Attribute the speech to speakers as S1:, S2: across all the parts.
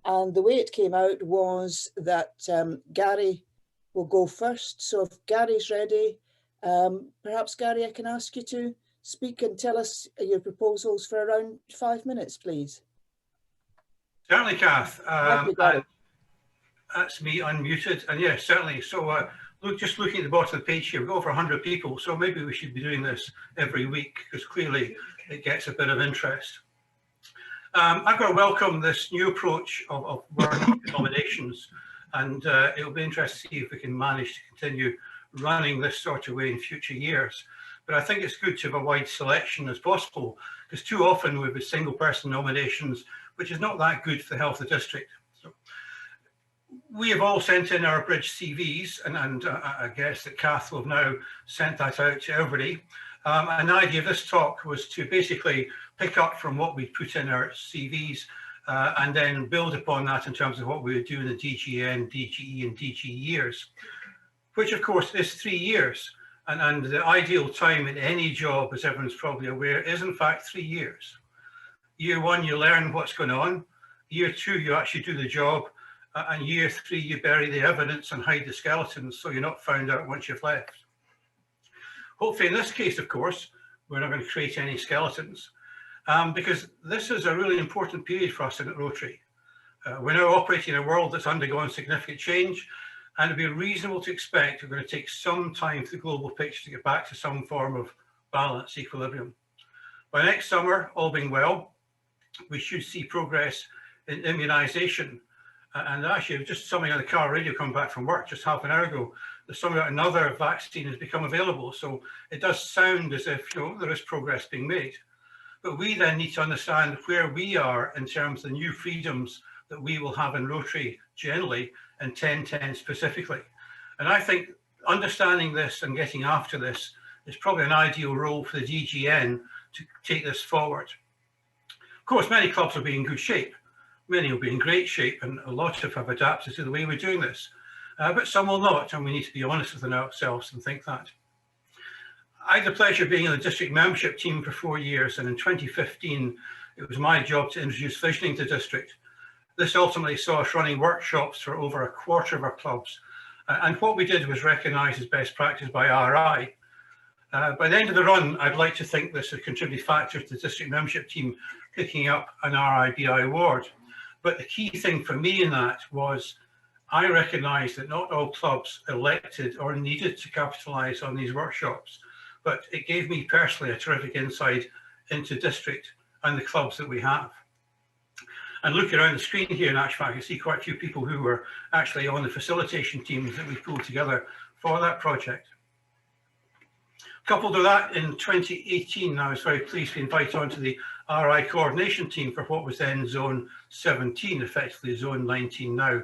S1: And the way it came out was that Gary will go first. So if Gary's ready, perhaps Gary, I can ask you to speak and tell us your proposals for around 5 minutes, please.
S2: Certainly, Kath.
S1: That's
S2: me unmuted, and yes, certainly. So just looking at the bottom of the page here, we've got over 100 people, so maybe we should be doing this every week, because clearly it gets a bit of interest. I've got to welcome this new approach of working nominations, and it'll be interesting to see if we can manage to continue running this sort of way in future years. But I think it's good to have a wide selection as possible, because too often we have single person nominations, which is not that good for the health of the district. So we have all sent in our abridged CVs, and I guess that Kath will have now sent that out to everybody. And the idea of this talk was to basically pick up from what we put in our CVs and then build upon that in terms of what we would do in the DGN, DGE and DG years, which of course is 3 years. And the ideal time in any job, as everyone's probably aware, is in fact 3 years. Year 1, you learn what's going on. Year 2, you actually do the job. And year 3, you bury the evidence and hide the skeletons, so you're not found out once you've left. Hopefully in this case, of course, we're not going to create any skeletons, because this is a really important period for us in Rotary. We're now operating in a world that's undergone significant change, and it'd be reasonable to expect we're going to take some time for the global picture to get back to some form of balance, equilibrium. By next summer, all being well, we should see progress in immunisation. And actually, just something on the car radio coming back from work just half an hour ago, there's something about another vaccine has become available. So it does sound as if, you know, there is progress being made. But we then need to understand where we are in terms of the new freedoms that we will have in Rotary generally, and 1010 specifically. And I think understanding this and getting after this is probably an ideal role for the DGN to take this forward. Of course, many clubs will be in good shape. Many will be in great shape, and a lot have adapted to the way we're doing this. But some will not, and we need to be honest with ourselves and think that. I had the pleasure of being in the district membership team for 4 years, and in 2015, it was my job to introduce visioning to district. This ultimately saw us running workshops for over a quarter of our clubs. And what we did was recognised as best practice by RI. By the end of the run, I'd like to think this has contributed factors to the district membership team picking up an RIBI award. But the key thing for me in that was I recognised that not all clubs elected or needed to capitalise on these workshops, but it gave me personally a terrific insight into district and the clubs that we have. And looking around the screen here, in actual fact, I see quite a few people who were actually on the facilitation teams that we pulled together for that project. Coupled with that, in 2018, I was very pleased to be invited onto the RI coordination team for what was then Zone 17, effectively Zone 19 now.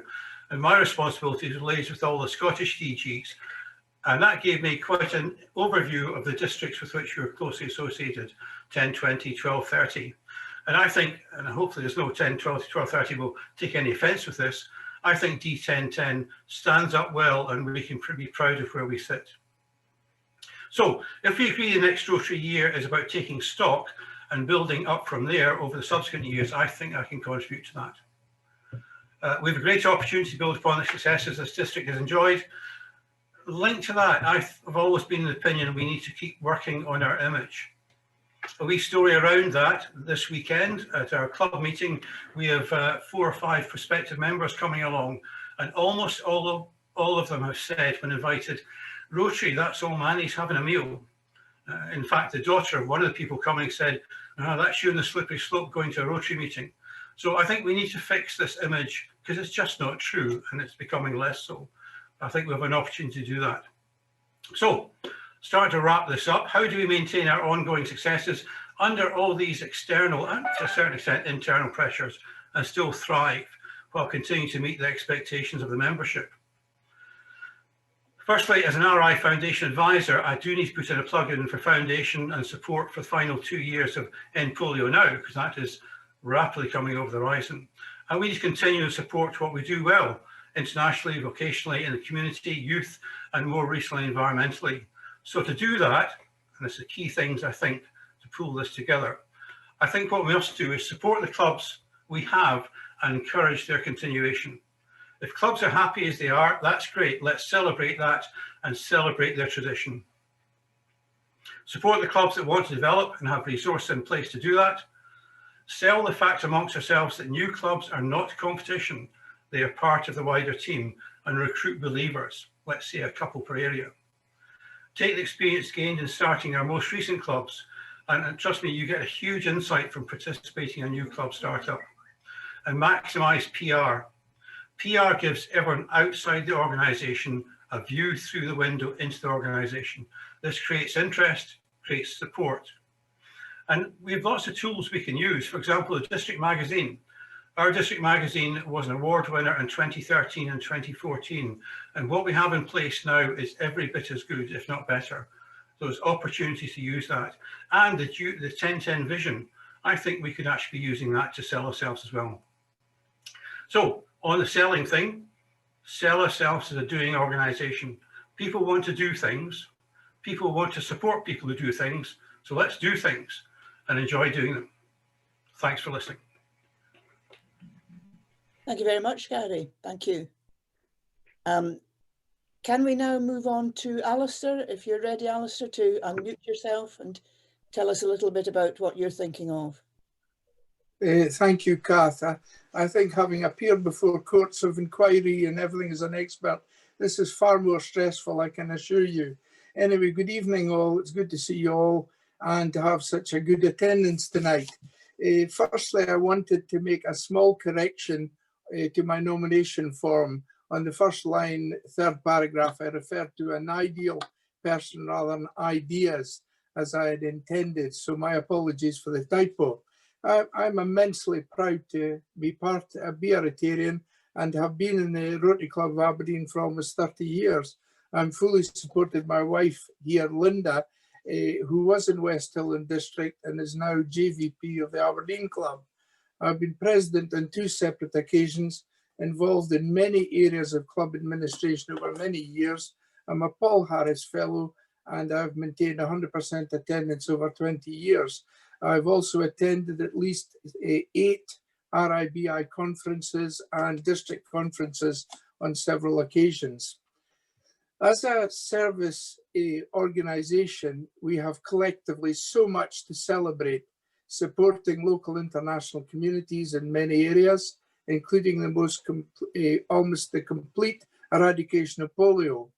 S2: And my responsibility lays with all the Scottish DGs. And that gave me quite an overview of the districts with which we were closely associated, 10, 20, 12, 30. And I think, and hopefully there's no 10, 12, 12, 30 will take any offence with this, I think D1010 stands up well and we can be proud of where we sit. So if we agree the next Rotary year is about taking stock and building up from there over the subsequent years, I think I can contribute to that. We have a great opportunity to build upon the successes this district has enjoyed. Linked to that, I've always been of the opinion we need to keep working on our image. A wee story around that: this weekend at our club meeting, we have 4 or 5 prospective members coming along, and almost all of them have said when invited, Rotary, that's all man, he's having a meal. In fact, the daughter of one of the people coming said, that's you in the slippery slope going to a Rotary meeting. So I think we need to fix this image because it's just not true and it's becoming less so. I think we have an opportunity to do that. So, start to wrap this up. How do we maintain our ongoing successes under all these external and to a certain extent internal pressures and still thrive while continuing to meet the expectations of the membership? Firstly, as an RI Foundation advisor, I do need to put in a plug-in for foundation and support for the final 2 years of End Polio Now, because that is rapidly coming over the horizon. And we need to continue to support what we do well, internationally, vocationally, in the community, youth, and more recently, environmentally. So to do that, and it's the key things, I think, to pull this together, I think what we must do is support the clubs we have and encourage their continuation. If clubs are happy as they are, that's great. Let's celebrate that and celebrate their tradition. Support the clubs that want to develop and have resources in place to do that. Sell the fact amongst ourselves that new clubs are not competition. They are part of the wider team, and recruit believers. Let's say a couple per area. Take the experience gained in starting our most recent clubs, and trust me, you get a huge insight from participating in a new club startup. And maximise PR. PR gives everyone outside the organisation a view through the window into the organisation. This creates interest, creates support. And we have lots of tools we can use. For example, the District Magazine. Our District Magazine was an award winner in 2013 and 2014. And what we have in place now is every bit as good, if not better. There's opportunities to use that. And the 1010 vision, I think we could actually be using that to sell ourselves as well. So on the selling thing, sell ourselves as a doing organisation. People want to do things. People want to support people who do things. So let's do things and enjoy doing them. Thanks for listening.
S1: Thank you very much, Gary. Thank you. Can we now move on to Alistair? If you're ready, Alistair, to unmute yourself and tell us a little bit about what you're thinking of.
S3: Thank you, Kath. I think having appeared before courts of inquiry and everything as an expert, this is far more stressful, I can assure you. Anyway, good evening all. It's good to see you all and to have such a good attendance tonight. Firstly, I wanted to make a small correction to my nomination form. On the first line, third paragraph, I referred to an ideal person rather than ideas as I had intended. So my apologies for the typo. I'm immensely proud to be a Rotarian and have been in the Rotary Club of Aberdeen for almost 30 years. I'm fully supported my wife here, Linda, who was in West Highland District and is now JVP of the Aberdeen Club. I've been president on 2 separate occasions, involved in many areas of club administration over many years. I'm a Paul Harris Fellow and I've maintained 100% attendance over 20 years. I've also attended at least 8 RIBI conferences and district conferences on several occasions. As a service organisation, we have collectively so much to celebrate, supporting local international communities in many areas, including the almost the complete eradication of polio.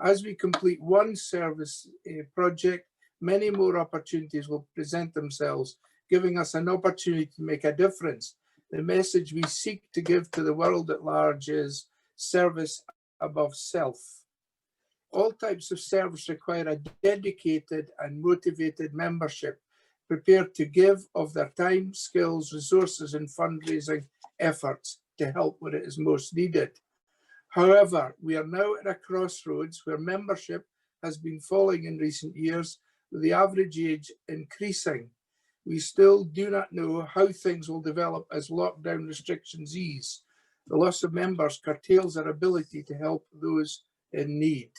S3: As we complete one service project, many more opportunities will present themselves, giving us an opportunity to make a difference. The message we seek to give to the world at large is service above self. All types of service require a dedicated and motivated membership, prepared to give of their time, skills, resources, and fundraising efforts to help where it is most needed. However, we are now at a crossroads where membership has been falling in recent years, with the average age increasing. We still do not know how things will develop as lockdown restrictions ease. The loss of members curtails our ability to help those in need.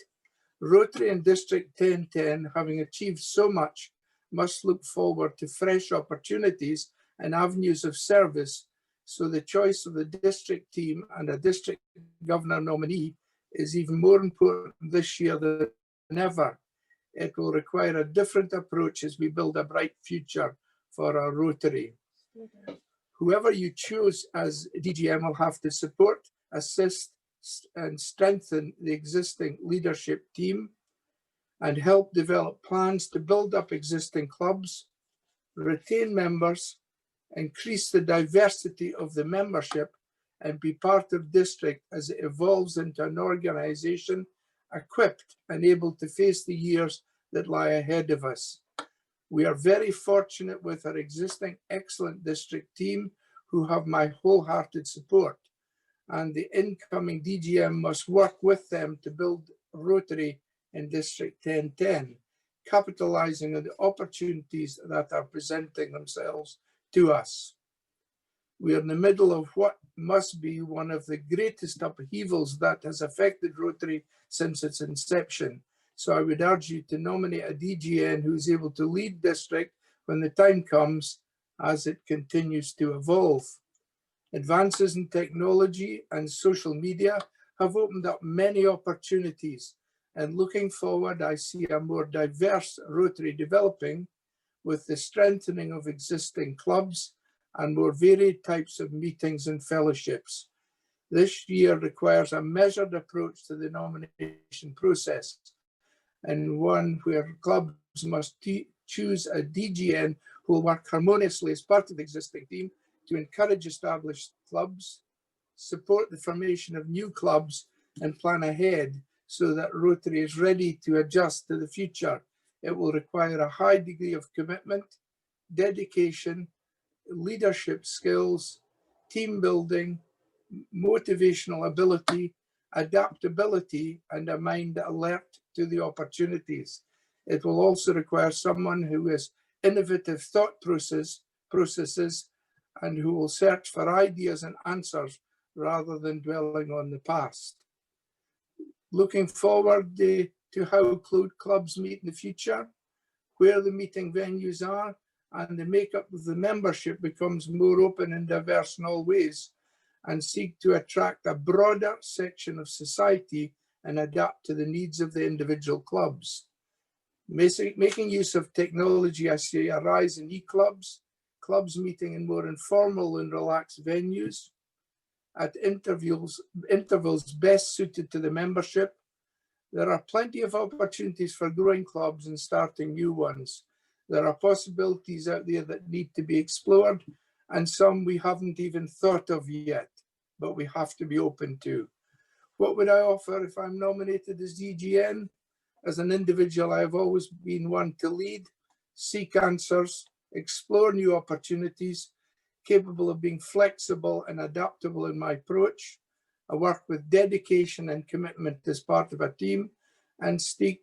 S3: Rotary and District 1010, having achieved so much, must look forward to fresh opportunities and avenues of service, so the choice of the district team and a district governor nominee is even more important this year than ever. It will require a different approach as we build a bright future for our Rotary. Whoever you choose as DGM will have to support, assist, and strengthen the existing leadership team and help develop plans to build up existing clubs, retain members, increase the diversity of the membership, and be part of district as it evolves into an organisation equipped and able to face the years that lie ahead of us. We are very fortunate with our existing excellent district team who have my wholehearted support, and the incoming DGM must work with them to build Rotary in District 1010, capitalising on the opportunities that are presenting themselves to us. We are in the middle of what must be one of the greatest upheavals that has affected Rotary since its inception. So I would urge you to nominate a DGN who is able to lead district when the time comes as it continues to evolve. Advances in technology and social media have opened up many opportunities, and looking forward, I see a more diverse Rotary developing with the strengthening of existing clubs and more varied types of meetings and fellowships. This year requires a measured approach to the nomination process, and one where clubs must choose a DGN who will work harmoniously as part of the existing team to encourage established clubs, support the formation of new clubs, and plan ahead so that Rotary is ready to adjust to the future. It will require a high degree of commitment, dedication, leadership skills, team building, motivational ability, adaptability, and a mind alert to the opportunities. It will also require someone who has innovative thought processes and who will search for ideas and answers rather than dwelling on the past. Looking forward to how clubs meet in the future, where the meeting venues are, and the makeup of the membership becomes more open and diverse in all ways, and seek to attract a broader section of society and adapt to the needs of the individual clubs. Making use of technology, I see a rise in e-clubs, clubs meeting in more informal and relaxed venues, at intervals best suited to the membership. There are plenty of opportunities for growing clubs and starting new ones. There are possibilities out there that need to be explored, and some we haven't even thought of yet, but we have to be open to. What would I offer if I'm nominated as DGN? As an individual, I have always been one to lead, seek answers, explore new opportunities, capable of being flexible and adaptable in my approach. I work with dedication and commitment as part of a team and seek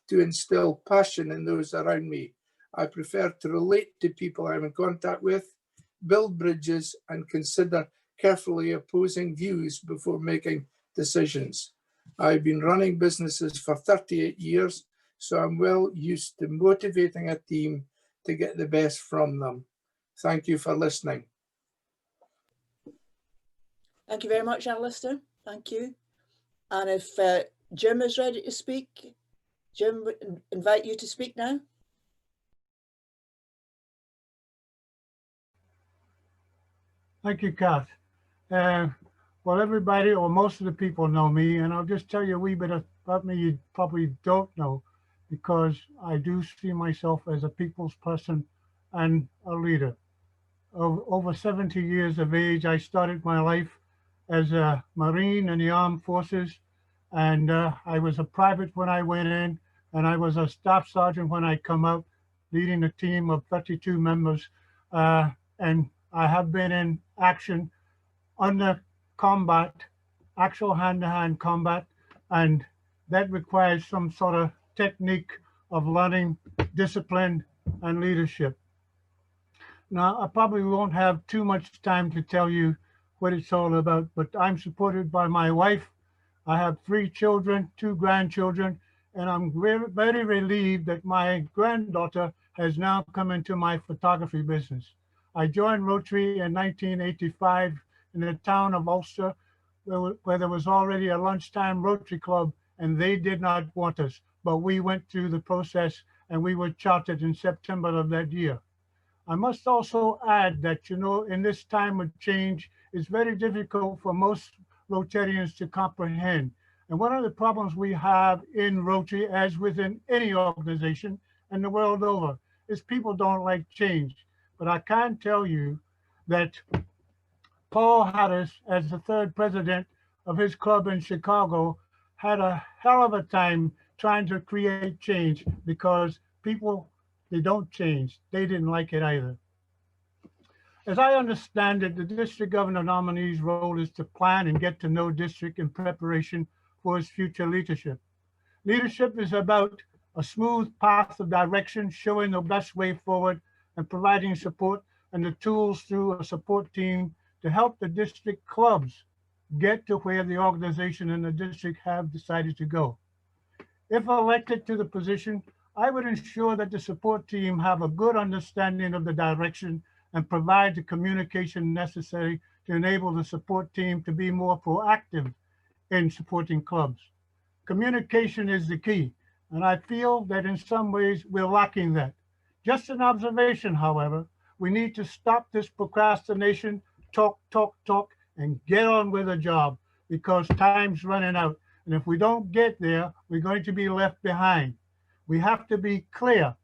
S3: to instill passion in those around me. I prefer to relate to people I'm in contact with, build bridges, and consider carefully opposing views before making decisions. I've been running businesses for 38 years, so I'm well used to motivating a team to get the best from them. Thank you for listening.
S1: Thank you very much, Alistair. Thank you. And if Jim is ready to speak, Jim, invite you to speak now.
S4: Thank you, Kath. Well, everybody or most of the people know me, and I'll just tell you a wee bit about me you probably don't know, because I do see myself as a people's person and a leader. Over 70 years of age, I started my life as a Marine in the Armed Forces, and I was a private when I went in, and I was a staff sergeant when I come out, leading a team of 32 members, and I have been in action under combat, actual hand-to-hand combat, and that requires some sort of technique of learning discipline and leadership. Now, I probably won't have too much time to tell you what it's all about, but I'm supported by my wife. I have 3 children, 2 grandchildren, and I'm very relieved that my granddaughter has now come into my photography business. I joined Rotary in 1985 in the town of Ulster, where there was already a lunchtime Rotary Club, and they did not want us, but we went through the process and we were chartered in September of that year. I must also add that, you know, in this time of change, it's very difficult for most Rotarians to comprehend. And one of the problems we have in Rotary, as within any organization and the world over, is people don't like change. But I can tell you that Paul Hattis, as the 3rd president of his club in Chicago, had a hell of a time trying to create change, because people, they don't change. They didn't like it either. As I understand it, the district governor nominee's role is to plan and get to know district in preparation for his future leadership. Leadership is about a smooth path of direction, showing the best way forward, and providing support and the tools through a support team to help the district clubs get to where the organization and the district have decided to go. If elected to the position, I would ensure that the support team have a good understanding of the direction and provide the communication necessary to enable the support team to be more proactive in supporting clubs. Communication is the key, and I feel that in some ways we're lacking that. Just an observation, however, we need to stop this procrastination, talk, talk, talk, and get on with the job because time's running out. And if we don't get there, we're going to be left behind. We have to be clear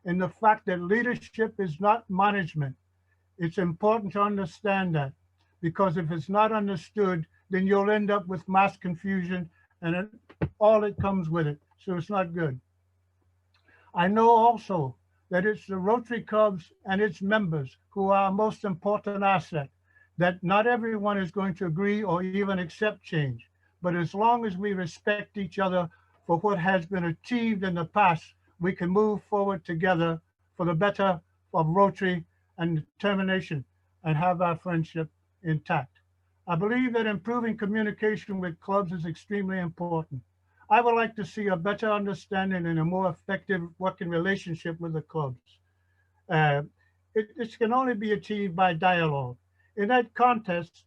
S4: in the fact that leadership is not management. It's important to understand that because if it's not understood, then you'll end up with mass confusion and all it comes with it. So it's not good. I know also that it's the Rotary clubs and its members who are our most important asset, that not everyone is going to agree or even accept change. But as long as we respect each other for what has been achieved in the past, we can move forward together for the better of Rotary and determination and have our friendship intact. I believe that improving communication with clubs is extremely important. I would like to see a better understanding and a more effective working relationship with the clubs. It can only be achieved by dialogue. In that context,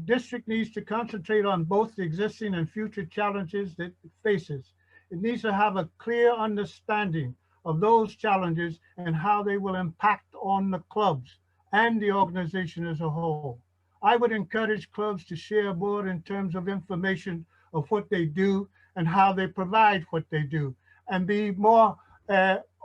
S4: district needs to concentrate on both the existing and future challenges that it faces. It needs to have a clear understanding of those challenges and how they will impact on the clubs and the organization as a whole. I would encourage clubs to share more in terms of information of what they do and how they provide what they do, and be more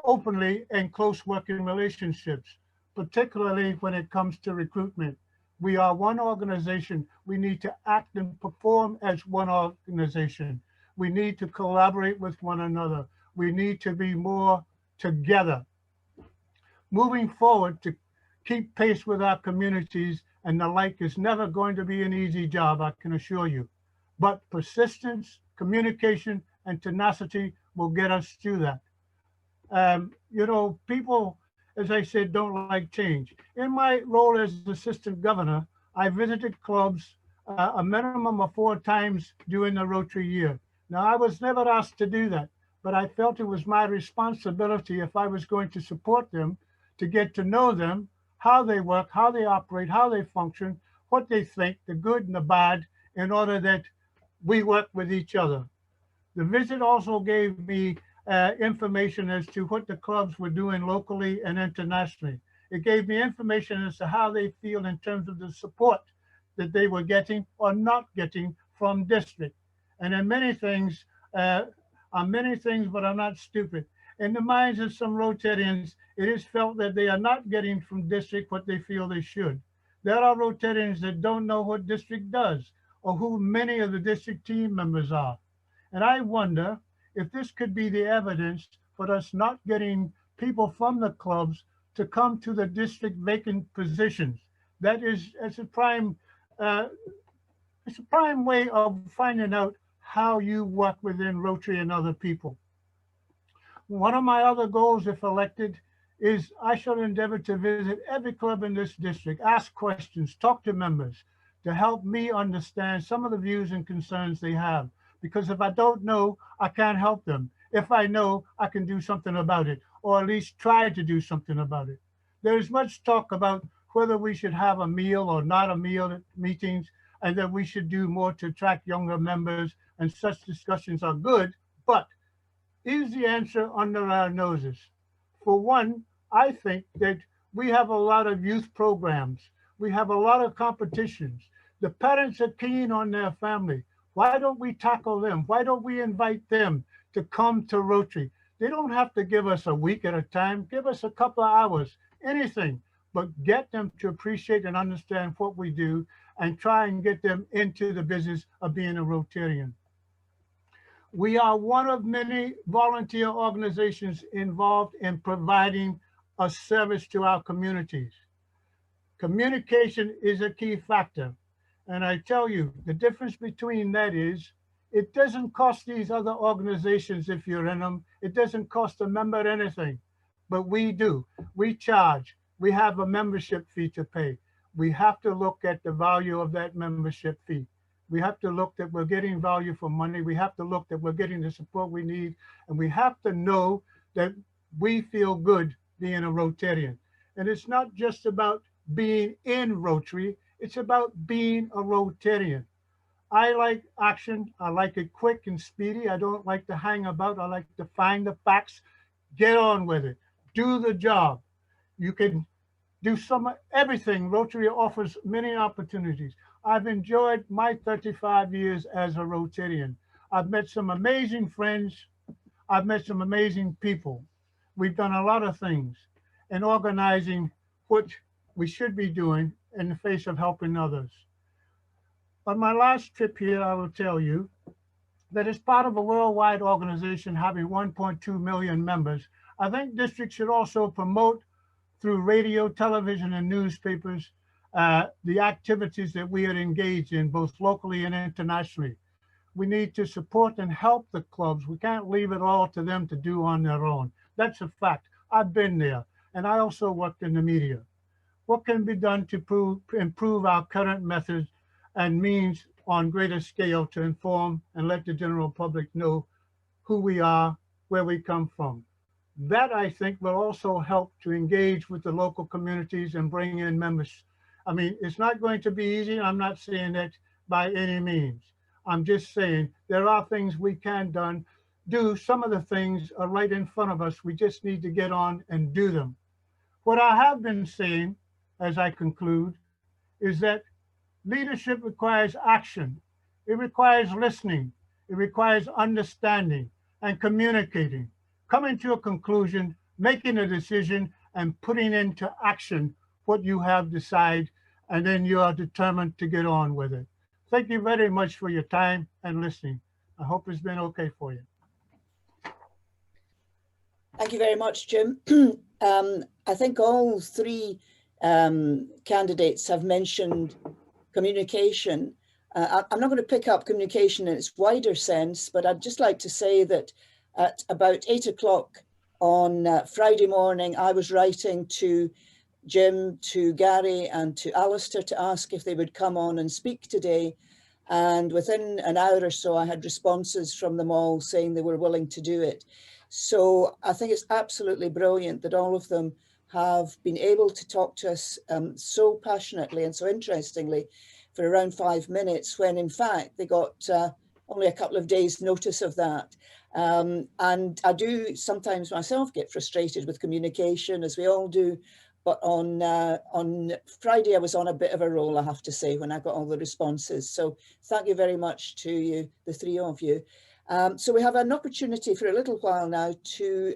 S4: openly in close working relationships, particularly when it comes to recruitment. We are one organization. We need to act and perform as one organization. We need to collaborate with one another. We need to be more together. Moving forward to keep pace with our communities and the like is never going to be an easy job, I can assure you. But persistence, communication, and tenacity will get us through that. You know, people, as I said, don't like change. In my role as assistant governor, I visited clubs a minimum of 4 times during the Rotary year. Now, I was never asked to do that, but I felt it was my responsibility if I was going to support them to get to know them, how they work, how they operate, how they function, what they think, the good and the bad, in order that we work with each other. The visit also gave me information as to what the clubs were doing locally and internationally. It gave me information as to how they feel in terms of the support that they were getting or not getting from district. And in many things, but I'm not stupid. In the minds of some Rotarians, it is felt that they are not getting from district what they feel they should. There are Rotarians that don't know what district does or who many of the district team members are. And I wonder if this could be the evidence for us not getting people from the clubs to come to the district vacant positions. That is, it's a prime way of finding out how you work within Rotary and other people. One of my other goals, if elected, is I shall endeavor to visit every club in this district, ask questions, talk to members to help me understand some of the views and concerns they have. Because if I don't know, I can't help them. If I know, I can do something about it, or at least try to do something about it. There's much talk about whether we should have a meal or not a meal at meetings, and that we should do more to attract younger members, and such discussions are good, but is the answer under our noses? For one, I think that we have a lot of youth programs. We have a lot of competitions. The parents are keen on their family. Why don't we tackle them? Why don't we invite them to come to Rotary? They don't have to give us a week at a time. Give us a couple of hours, anything, but get them to appreciate and understand what we do and try and get them into the business of being a Rotarian. We are one of many volunteer organizations involved in providing a service to our communities. Communication is a key factor. And I tell you, the difference between that is, it doesn't cost these other organizations, if you're in them, it doesn't cost a member anything, but we do. We charge. We have a membership fee to pay. We have to look at the value of that membership fee. We have to look that we're getting value for money. We have to look that we're getting the support we need. And we have to know that we feel good being a Rotarian. And it's not just about being in Rotary. It's about being a Rotarian. I like action. I like it quick and speedy. I don't like to hang about. I like to find the facts, get on with it, do the job. You can do everything. Rotary offers many opportunities. I've enjoyed my 35 years as a Rotarian. I've met some amazing friends. I've met some amazing people. We've done a lot of things in organizing what we should be doing in the face of helping others. On my last trip here, I will tell you that as part of a worldwide organization having 1.2 million members, I think districts should also promote through radio, television, and newspapers the activities that we are engaged in, both locally and internationally. We need to support and help the clubs. We can't leave it all to them to do on their own. That's a fact. I've been there, and I also worked in the media. What can be done to improve our current methods and means on greater scale to inform and let the general public know who we are, where we come from? That, I think, will also help to engage with the local communities and bring in members. I mean, it's not going to be easy. I'm not saying that by any means. I'm just saying there are things we can do. Some of the things are right in front of us. We just need to get on and do them. What I have been saying, as I conclude, is that leadership requires action. It requires listening. It requires understanding and communicating, coming to a conclusion, making a decision, and putting into action what you have decided, and then you are determined to get on with it. Thank you very much for your time and listening. I hope it's been okay for you.
S1: Thank you very much, Jim. I think all three candidates have mentioned communication. I'm not going to pick up communication in its wider sense, but I'd just like to say that at about 8 o'clock on Friday morning, I was writing to Jim, to Gary, and to Alistair to ask if they would come on and speak today. And within an hour or so, I had responses from them all saying they were willing to do it. So I think it's absolutely brilliant that all of them have been able to talk to us so passionately and so interestingly for around 5 minutes, when in fact they got only a couple of days notice of that. And I do sometimes myself get frustrated with communication, as we all do. But on Friday, I was on a bit of a roll, I have to say, when I got all the responses. So thank you very much to you, the three of you. So we have an opportunity for a little while now to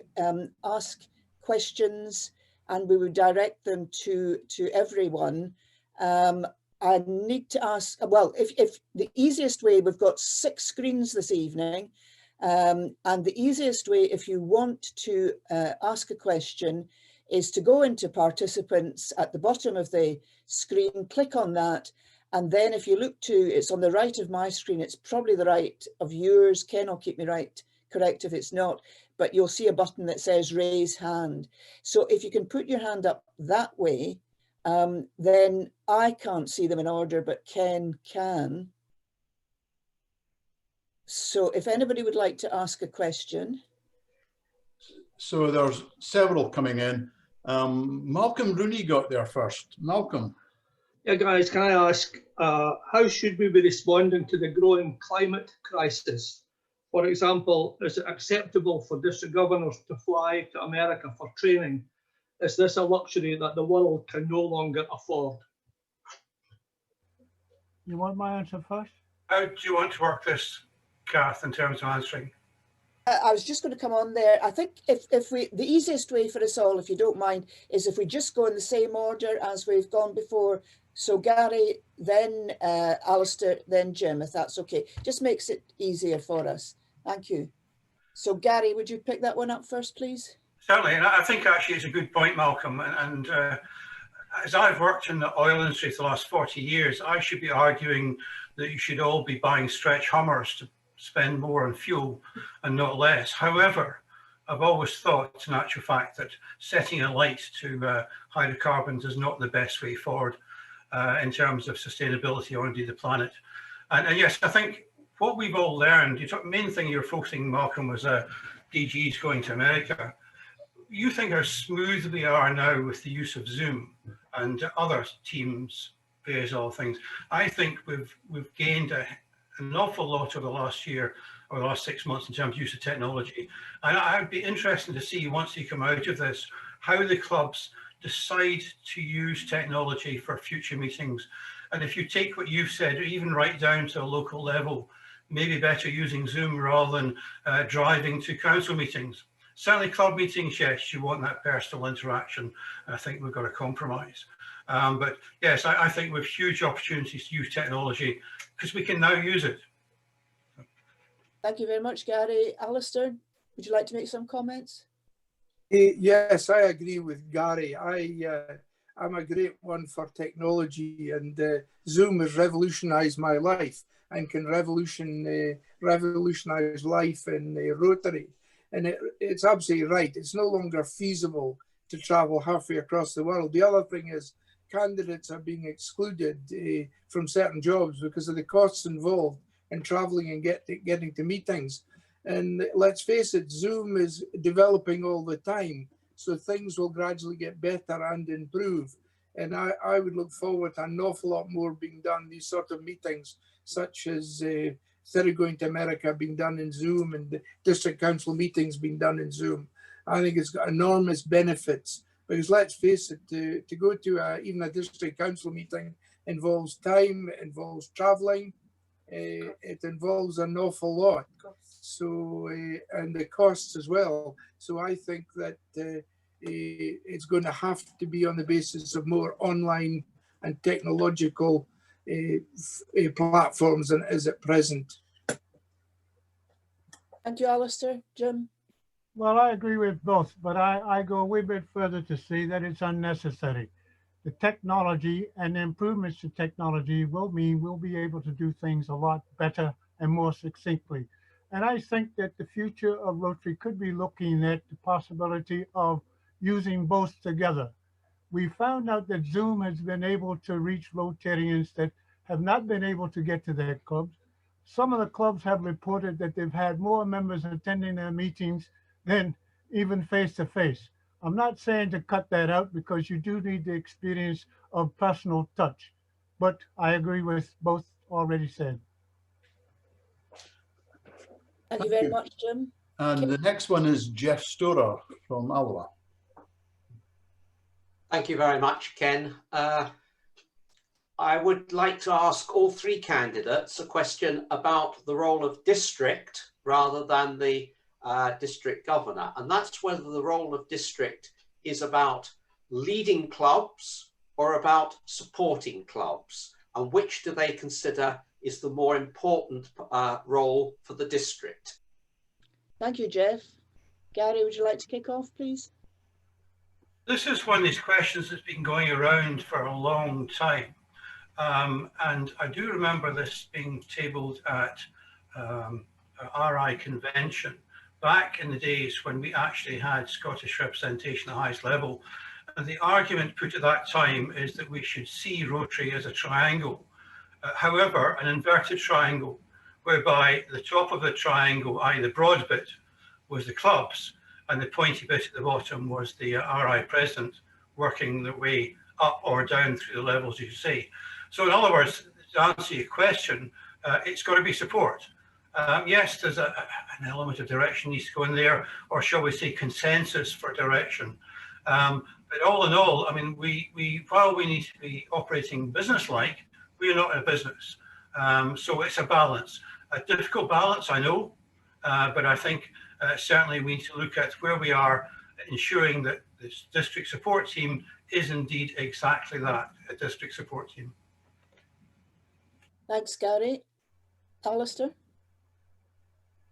S1: ask questions, and we would direct them to everyone. I need to ask, well, if the easiest way, we've got 6 screens this evening, and the easiest way, if you want to ask a question, is to go into participants at the bottom of the screen, click on that, and then if you look to, it's on the right of my screen, it's probably the right of yours. Ken will keep me correct if it's not, but you'll see a button that says raise hand. So if you can put your hand up that way, then I can't see them in order, but Ken can. So if anybody would like to ask a question.
S5: So there's several coming in. Malcolm Rooney got there first. Malcolm.
S6: Yeah, guys, can I ask, how should we be responding to the growing climate crisis? For example, is it acceptable for district governors to fly to America for training? Is this a luxury that the world can no longer afford?
S4: You want my answer first?
S2: How do you want to work this, Kath, in terms of answering?
S1: I was just going to come on there. I think the easiest way for us all, if you don't mind, is if we just go in the same order as we've gone before. So Gary, then Alistair, then Jim, if that's okay. Just makes it easier for us. Thank you. So Gary, would you pick that one up first, please?
S2: Certainly, and I think actually it's a good point, Malcolm. And as I've worked in the oil industry for the last 40 years, I should be arguing that you should all be buying stretch Hummers to spend more on fuel and not less. However, I've always thought, in actual fact, that setting a light to hydrocarbons is not the best way forward in terms of sustainability or indeed the planet. And yes, I think what we've all learned, the main thing you're focusing, Malcolm, was DGs going to America. You think how smooth we are now with the use of Zoom. and other teams, various other things. I think we've gained an awful lot over the last year or the last 6 months in terms of use of technology. And I'd be interested to see, once you come out of this, how the clubs decide to use technology for future meetings. And if you take what you've said, even right down to a local level, maybe better using Zoom rather than driving to council meetings. Certainly club meetings, yes, you want that personal interaction. I think we've got to compromise. But yes, I think we have huge opportunities to use technology because we can now use it.
S1: Thank you very much, Gary. Alistair, would you like to make some comments?
S3: Yes, I agree with Gary. I'm a great one for technology, and Zoom has revolutionized my life and can revolutionize life in Rotary. And it's absolutely right. It's no longer feasible to travel halfway across the world. The other thing is candidates are being excluded from certain jobs because of the costs involved in traveling and getting to meetings. And let's face it, Zoom is developing all the time, so things will gradually get better and improve. And I would look forward to an awful lot more being done, these sort of meetings, such as instead of going to America being done in Zoom and the district council meetings being done in Zoom. I think it's got enormous benefits, because let's face it, to go to even a district council meeting involves time, it involves traveling, it involves an awful lot. So, and the costs as well. So I think that it's going to have to be on the basis of more online and technological platforms than it is at present.
S1: Thank you, Alistair. Jim?
S4: Well, I agree with both, but I go a wee bit further to say that it's unnecessary. The technology and the improvements to technology will mean we'll be able to do things a lot better and more succinctly. And I think that the future of Rotary could be looking at the possibility of using both together. We found out that Zoom has been able to reach Rotarians that have not been able to get to their clubs. Some of the clubs have reported that they've had more members attending their meetings than even face-to-face. I'm not saying to cut that out, because you do need the experience of personal touch, but I agree with both already said.
S1: Thank you very much, Jim.
S5: And the next one is Jeff Storer from Alloa.
S7: Thank you very much, Ken. I would like to ask all three candidates a question about the role of district rather than the district governor. And that's whether the role of district is about leading clubs or about supporting clubs, and which do they consider is the more important role for the district?
S1: Thank you, Jeff. Gary, would you like to kick off, please?
S2: This is one of these questions that's been going around for a long time. And I do remember this being tabled at RI convention back in the days when we actually had Scottish representation at the highest level. And the argument put at that time is that we should see Rotary as a triangle. However, an inverted triangle, whereby the top of the triangle, i.e. the broad bit, was the clubs, and the pointy bit at the bottom was the RI president working their way up or down through the levels, you say. So in other words, to answer your question, it's got to be support. Yes, there's an element of direction needs to go in there, or shall we say consensus for direction. But all in all, I mean, while we need to be operating business-like, we are not in a business. So it's a balance, a difficult balance, I know, but I think certainly we need to look at where we are, ensuring that this district support team is indeed exactly that, a district support team.
S1: Thanks, Gary. Alistair?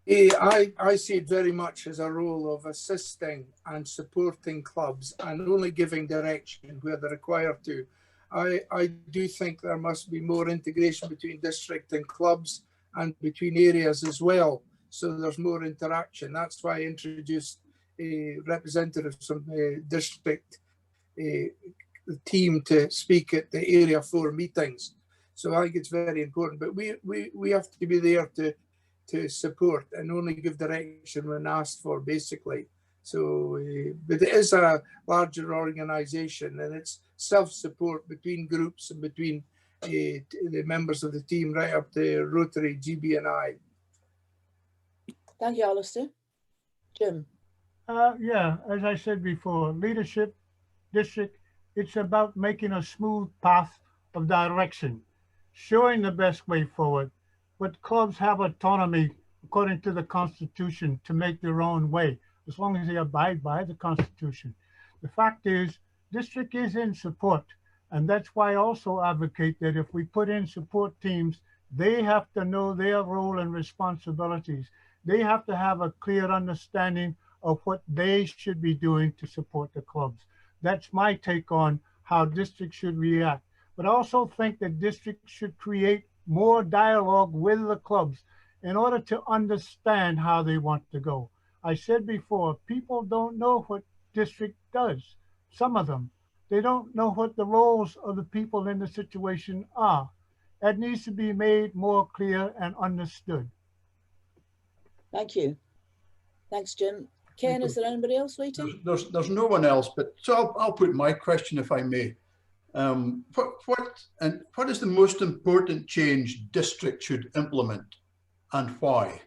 S3: I see it very much as a role of assisting and supporting clubs and only giving direction where they're required to. I do think there must be more integration between district and clubs and between areas as well, so there's more interaction. That's why I introduced a representative from the district team to speak at the Area 4 meetings. So I think it's very important, but we have to be there to support and only give direction when asked for, basically. So, but it is a larger organization, and it's self-support between groups and between the members of the team, right up to Rotary, GBNI.
S1: Thank you, Alistair. Jim.
S4: Yeah, as I said before, leadership, district, it's about making a smooth path of direction, showing the best way forward. But clubs have autonomy according to the Constitution to make their own way, as long as they abide by the Constitution. The fact is, district is in support, and that's why I also advocate that if we put in support teams, they have to know their role and responsibilities. They have to have a clear understanding of what they should be doing to support the clubs. That's my take on how districts should react. But I also think that districts should create more dialogue with the clubs in order to understand how they want to go. I said before, people don't know what district does. Some of them. They don't know what the roles of the people in the situation are. That needs to be made more clear and understood.
S1: Thank you. Thanks, Jim. Ken, is there anybody else waiting?
S5: There's no one else, but so I'll put my question if I may. What is the most important change district should implement, and why?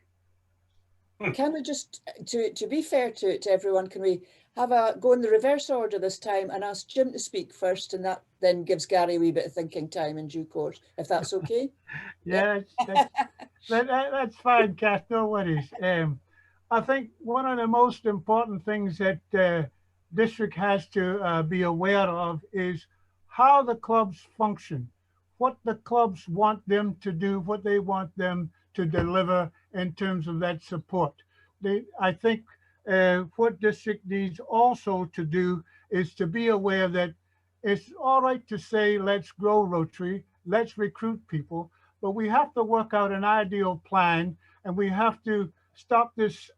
S1: Can we just, to be fair to everyone, can we have a go in the reverse order this time and ask Jim to speak first, and that then gives Gary a wee bit of thinking time in due course, if that's okay?
S4: Yeah, that's fine, Kath, no worries. I think one of the most important things that district has to be aware of is how the clubs function, what the clubs want them to do, what they want them to deliver in terms of that support. I think what district needs also to do is to be aware that it's all right to say, let's grow Rotary, let's recruit people, but we have to work out an ideal plan, and we have to stop this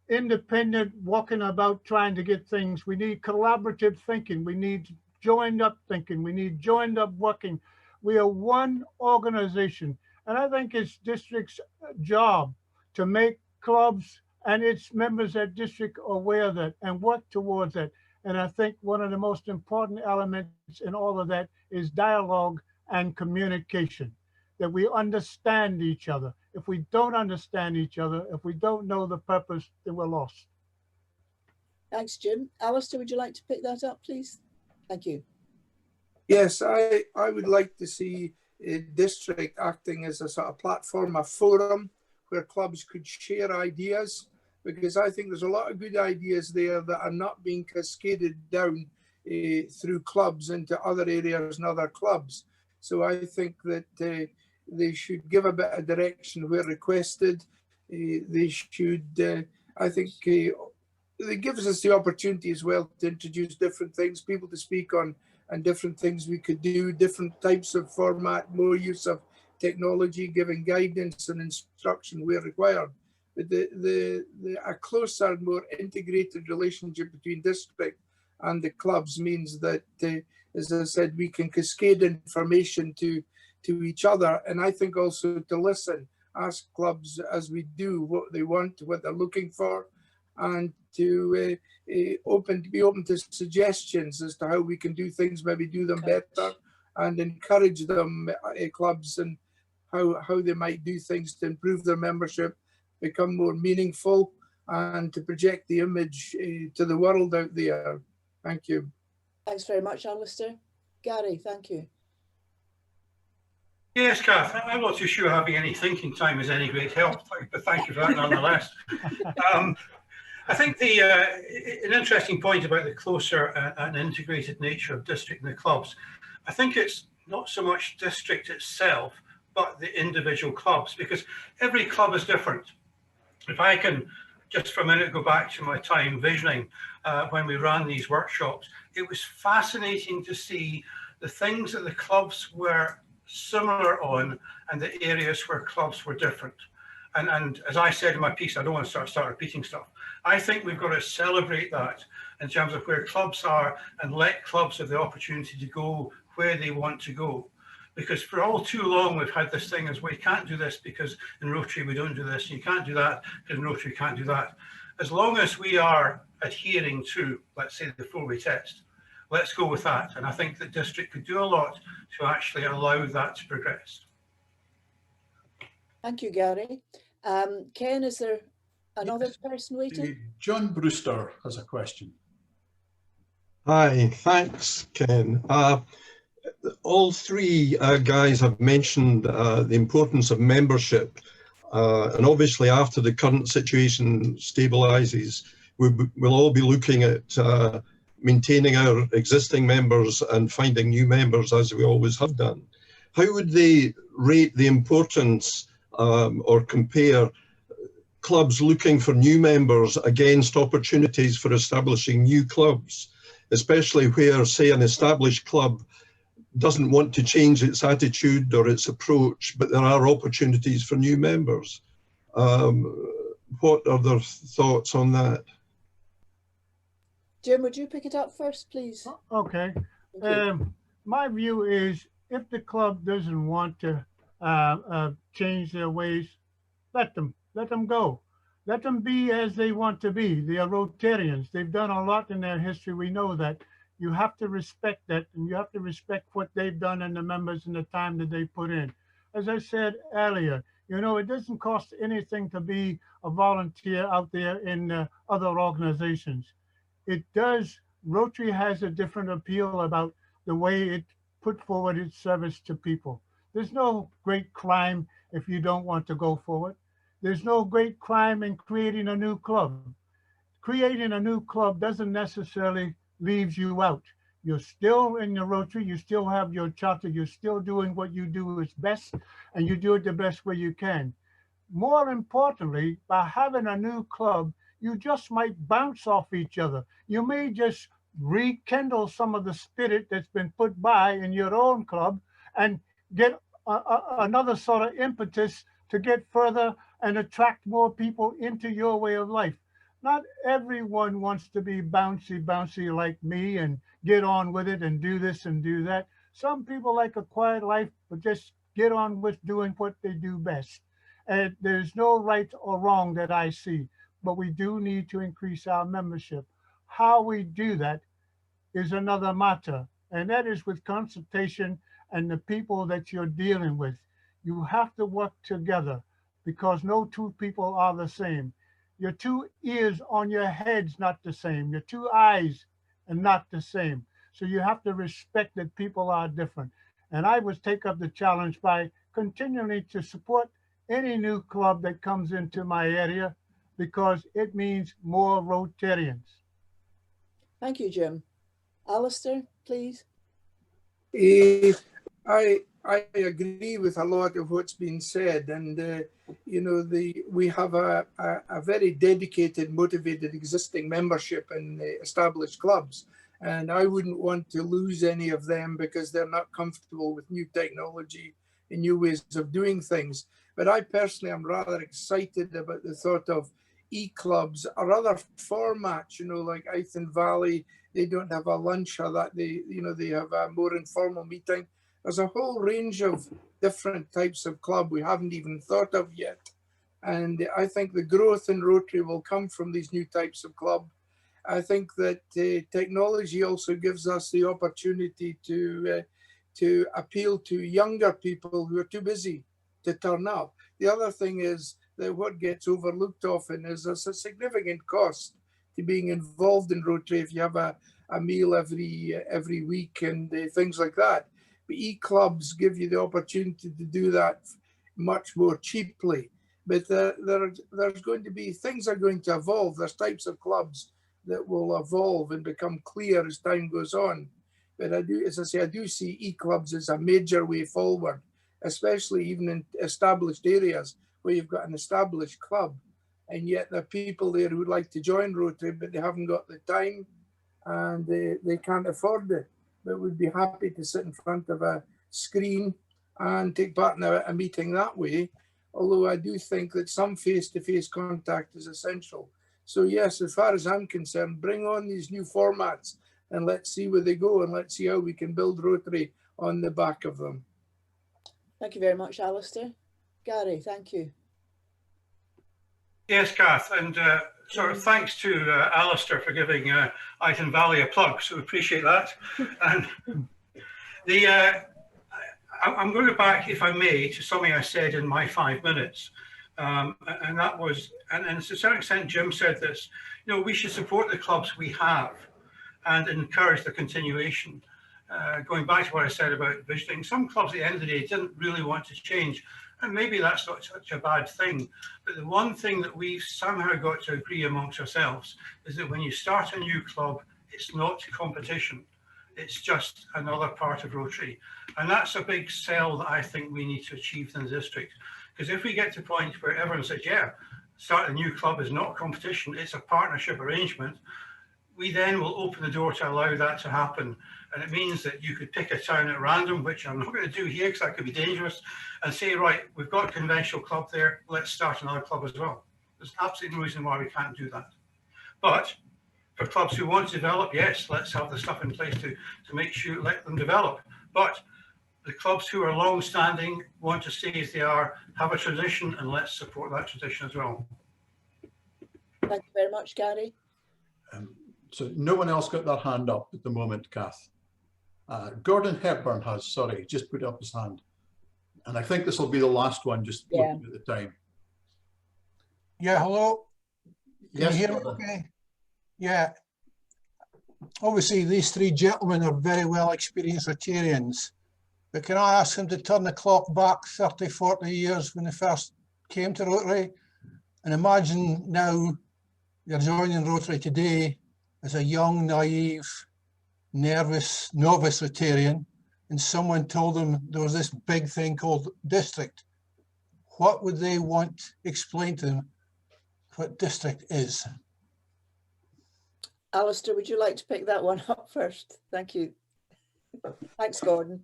S4: independent walking about trying to get things. We need collaborative thinking. We need joined up thinking. We need joined up working. We are one organization. And I think it's district's job to make clubs and its members at district aware of that and work towards that. And I think one of the most important elements in all of that is dialogue and communication, that we understand each other. If we don't understand each other, if we don't know the purpose, then we're lost.
S1: Thanks, Jim. Alistair, would you like to pick that up, please? Thank you.
S3: Yes, I would like to see a district acting as a sort of platform, a forum where clubs could share ideas, because I think there's a lot of good ideas there that are not being cascaded down through clubs into other areas and other clubs. So I think that they should give a bit of direction where requested. They should, I think, it gives us the opportunity as well to introduce different things, people to speak on, and different things we could do, different types of format, more use of technology, giving guidance and instruction where required. But a closer, more integrated relationship between district and the clubs means that, as I said, we can cascade information to each other. And I think also to listen, ask clubs as we do what they want, what they're looking for, and to be open to suggestions as to how we can do things, maybe do them better, and encourage them, clubs, and how they might do things to improve their membership, become more meaningful, and to project the image to the world out there. Thank you.
S1: Thanks very much, Alistair. Gary, thank you.
S2: Yes, Kath, I'm not too sure having any thinking time is any great help, but thank you for that nonetheless. I think an interesting point about the closer and integrated nature of district and the clubs, I think it's not so much district itself, but the individual clubs, because every club is different. If I can just for a minute go back to my time visioning when we ran these workshops, it was fascinating to see the things that the clubs were similar on and the areas where clubs were different. And as I said in my piece, I don't want to start repeating stuff. I think we've got to celebrate that in terms of where clubs are and let clubs have the opportunity to go where they want to go. Because for all too long, we've had this thing as, well, you can't do this because in Rotary we don't do this, and you can't do that because in Rotary you can't do that. as long as we are adhering to, let's say, the 4-way test, let's go with that. And I think the district could do a lot to actually allow that to progress.
S1: Thank you, Gary. Ken, is there another person waiting?
S5: John Brewster has a question.
S8: Hi, thanks, Ken. All three guys have mentioned the importance of membership. And obviously, after the current situation stabilizes, we'll all be looking at maintaining our existing members and finding new members, as we always have done. How would they rate the importance or compare clubs looking for new members against opportunities for establishing new clubs, especially where, say, an established club doesn't want to change its attitude or its approach, but there are opportunities for new members? What are their thoughts on that?
S1: Jim, would you pick it up first, please?
S4: Okay. My view is if the club doesn't want to change their ways, let them go. Let them be as they want to be. They are Rotarians. They've done a lot in their history. We know that. You have to respect that, and you have to respect what they've done and the members and the time that they put in. As I said earlier, you know, it doesn't cost anything to be a volunteer out there in other organizations. It does. Rotary has a different appeal about the way it put forward its service to people. There's no great crime if you don't want to go forward. There's no great crime in creating a new club. Creating a new club doesn't necessarily leave you out. You're still in the Rotary, you still have your charter, you're still doing what you do is best, and you do it the best way you can. More importantly, by having a new club, you just might bounce off each other. You may just rekindle some of the spirit that's been put by in your own club and get another sort of impetus to get further and attract more people into your way of life. Not everyone wants to be bouncy like me and get on with it and do this and do that. Some people like a quiet life, but just get on with doing what they do best. And there's no right or wrong that I see, but we do need to increase our membership. How we do that is another matter, and that is with consultation and the people that you're dealing with. You have to work together because no two people are the same. Your two ears on your head's not the same. Your two eyes are not the same. So you have to respect that people are different. And I would take up the challenge by continually to support any new club that comes into my area because it means more Rotarians.
S1: Thank you, Jim. Alistair, please.
S3: I agree with a lot of what's been said, and you know, we have a very dedicated, motivated existing membership in established clubs, and I wouldn't want to lose any of them because they're not comfortable with new technology and new ways of doing things. But I personally am rather excited about the thought of e-clubs or other formats, you know, like Ithan Valley. They don't have a lunch or that, they have a more informal meeting. There's a whole range of different types of club we haven't even thought of yet. And I think the growth in Rotary will come from these new types of club. I think that technology also gives us the opportunity to appeal to younger people who are too busy to turn up. The other thing is that what gets overlooked often is there's a significant cost to being involved in Rotary if you have a meal every week and things like that. But e-clubs give you the opportunity to do that much more cheaply. But there's going to be, things are going to evolve. There's types of clubs that will evolve and become clear as time goes on. But I do, as I say, I do see e-clubs as a major way forward, especially even in established areas where you've got an established club. And yet there are people there who would like to join Rotary, but they haven't got the time and they can't afford it. But would be happy to sit in front of a screen and take part in a meeting that way. Although I do think that some face-to-face contact is essential. So yes, as far as I'm concerned, bring on these new formats and let's see where they go and let's see how we can build Rotary on the back of them.
S1: Thank you very much, Alistair. Gary, thank you.
S2: Yes, Kath, and sort of thanks to Alistair for giving Iton Valley a plug, so we appreciate that. And I'm going to go back, if I may, to something I said in my 5 minutes. And that was, and to a certain extent, Jim said this, you know, we should support the clubs we have and encourage the continuation. Going back to what I said about visiting, some clubs at the end of the day didn't really want to change. And maybe that's not such a bad thing. But the one thing that we've somehow got to agree amongst ourselves is that when you start a new club, it's not competition. It's just another part of Rotary. And that's a big sell that I think we need to achieve in the district. Because if we get to a point where everyone says, yeah, starting a new club is not competition, it's a partnership arrangement, we then will open the door to allow that to happen. And it means that you could pick a town at random, which I'm not going to do here because that could be dangerous, and say, right, we've got a conventional club there, let's start another club as well. There's absolutely no reason why we can't do that. But for clubs who want to develop, yes, let's have the stuff in place to make sure, let them develop. But the clubs who are long-standing, want to stay as they are, have a tradition, and let's support that tradition as well.
S1: Thank you very much, Gary.
S5: So no one else got their hand up at the moment, Kath. Gordon Hepburn has, sorry, just put up his hand. And I think this will be the last one, just looking at the time.
S9: Yeah, hello. Can
S5: Yes,
S9: you hear me okay? Yeah. Obviously, these three gentlemen are very well experienced Rotarians. But can I ask them to turn the clock back 30, 40 years when they first came to Rotary? And imagine now you're joining Rotary today as a young, naive, nervous, novice Rotarian, and someone told them there was this big thing called district. What would they want explained to them what district is?
S1: Alistair, would you like to pick that one up first? Thank you. Thanks, Gordon.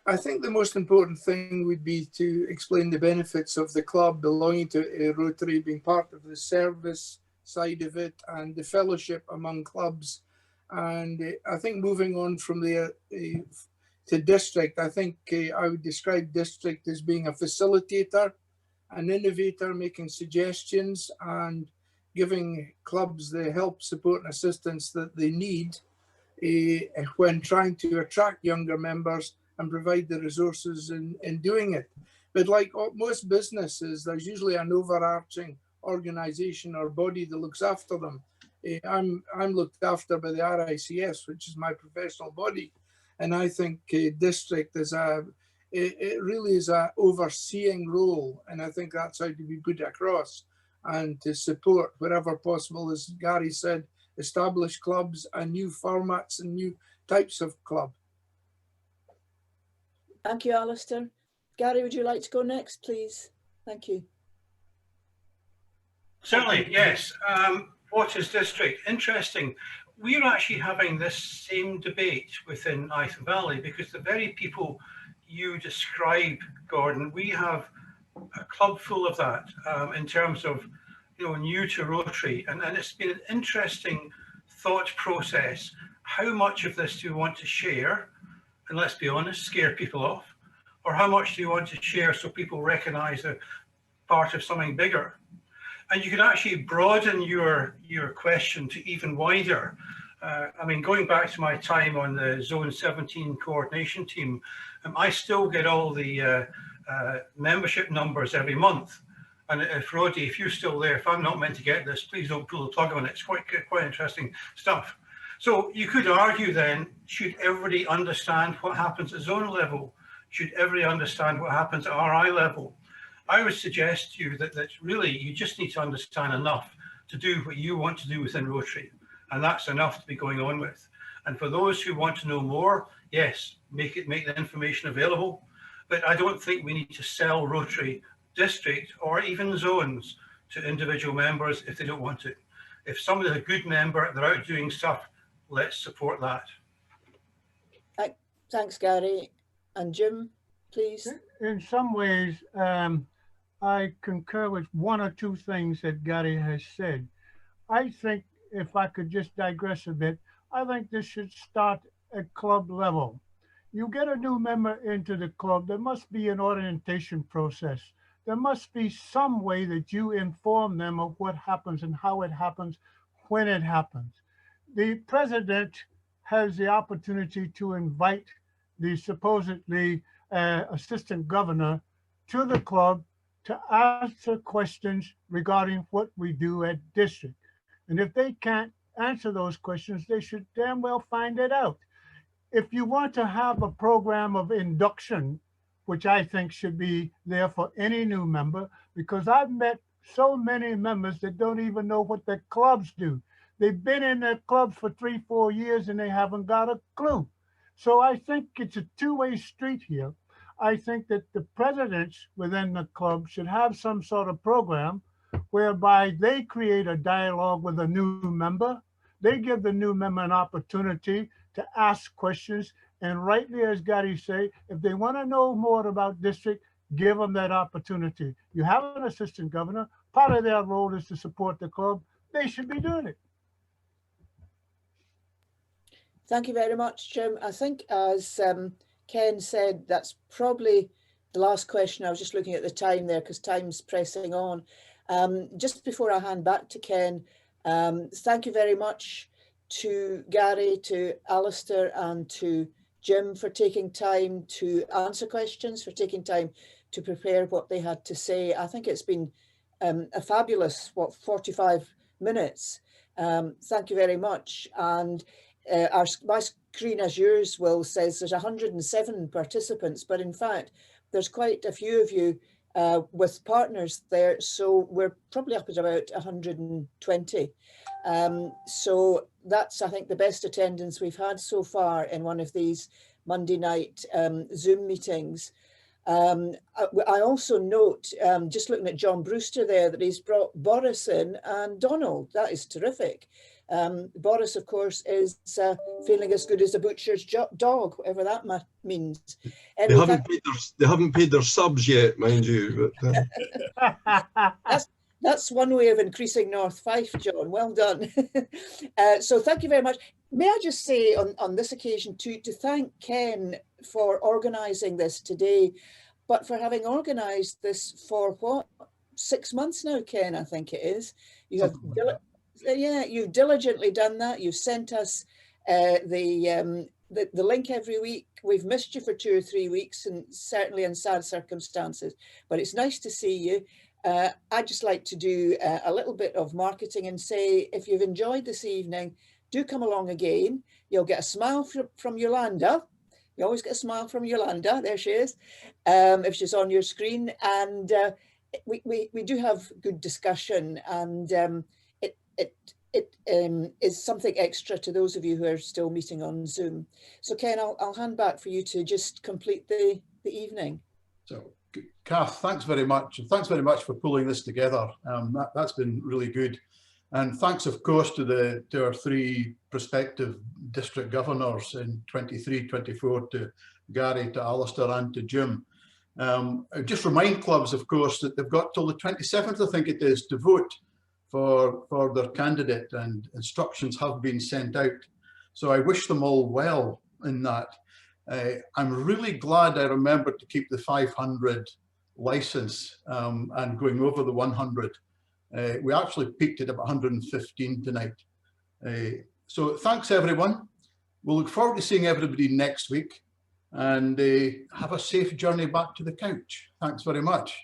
S3: I think the most important thing would be to explain the benefits of the club belonging to Rotary, being part of the service side of it and the fellowship among clubs. And I think moving on from there to district, I think I would describe district as being a facilitator, an innovator, making suggestions and giving clubs the help, support and assistance that they need when trying to attract younger members and provide the resources in doing it. But like most businesses, there's usually an overarching organization or body that looks after them. I'm looked after by the RICS, which is my professional body. And I think district is it really is a overseeing role. And I think that's how to be put across and to support wherever possible, as Gary said, establish clubs and new formats and new types of club.
S1: Thank you, Alistair. Gary, would you like to go next, please? Thank you.
S2: Certainly, yes. What is district? Interesting. We're actually having this same debate within Iton Valley because the very people you describe, Gordon, we have a club full of that in terms of, you know, new to Rotary. And it's been an interesting thought process. How much of this do you want to share? And let's be honest, scare people off. Or how much do you want to share so people recognize they're part of something bigger? And you can actually broaden your question to even wider. I mean, going back to my time on the Zone 17 coordination team, I still get all the membership numbers every month. And if Roddy, if you're still there, if I'm not meant to get this, please don't pull the plug on it. It's quite interesting stuff. So you could argue then, should everybody understand what happens at zone level? Should everybody understand what happens at RI level? I would suggest to you that really you just need to understand enough to do what you want to do within Rotary. And that's enough to be going on with. And for those who want to know more, yes, make the information available. But I don't think we need to sell Rotary district or even zones to individual members if they don't want to. If somebody's a good member, they're out doing stuff, let's support that.
S1: Thanks, Gary. And Jim, please.
S4: In some ways, I concur with one or two things that Gary has said. I think, if I could just digress a bit, I think this should start at club level. You get a new member into the club, there must be an orientation process. there must be some way that you inform them of what happens and how it happens when it happens. The president has the opportunity to invite the supposedly assistant governor to the club to answer questions regarding what we do at district. And if they can't answer those questions, they should damn well find it out. If you want to have a program of induction, which I think should be there for any new member, because I've met so many members that don't even know what their clubs do. They've been in their clubs for 3-4 years and they haven't got a clue. So I think it's a two-way street here. I think that the presidents within the club should have some sort of program whereby they create a dialogue with a new member. They give the new member an opportunity to ask questions. And rightly, as Gary say, if they want to know more about district, give them that opportunity. You have an assistant governor. Part of their role is to support the club. They should be doing it.
S1: Thank you very much, Jim. I think, as Ken said, that's probably the last question. I was just looking at the time there because time's pressing on. Just before I hand back to Ken, thank you very much to Gary, to Alistair and to Jim for taking time to answer questions, for taking time to prepare what they had to say. I think it's been a fabulous, 45 minutes. Thank you very much. And my screen, as yours, Will, says there's 107 participants, but in fact, there's quite a few of you with partners there. So we're probably up at about 120. So that's, I think, the best attendance we've had so far in one of these Monday night Zoom meetings. I also note, just looking at John Brewster there, that he's brought Boris in and Donald. That is terrific. Boris, of course, is feeling as good as a butcher's dog, whatever that means. Anyway,
S8: they haven't paid their subs yet, mind you. But,
S1: that's one way of increasing North Fife, John. Well done. So thank you very much. May I just say on this occasion to thank Ken for organising this today, but for having organised this for what, 6 months now, Ken, I think it is. You have, yeah, you've diligently done that. You've sent us the link every week. We've missed you for 2 or 3 weeks, and certainly in sad circumstances, but it's nice to see you. I'd just like to do a little bit of marketing and say, if you've enjoyed this evening, do come along again. You'll get a smile from Yolanda. You always get a smile from Yolanda. There she is, if she's on your screen. And we do have good discussion, and it is something extra to those of you who are still meeting on Zoom. So Ken, I'll hand back for you to just complete the evening.
S5: So, Kath, thanks very much. Thanks very much for pulling this together. That's been really good. And thanks, of course, to our 3 prospective district governors in 23, 24, to Gary, to Alistair and to Jim. Just remind clubs, of course, that they've got till the 27th, I think it is, to vote for their candidate, and instructions have been sent out. So I wish them all well in that. I'm really glad I remembered to keep the 500 license and going over the 100. We actually peaked at about 115 tonight. So thanks, everyone. We'll look forward to seeing everybody next week, and have a safe journey back to the couch. Thanks very much.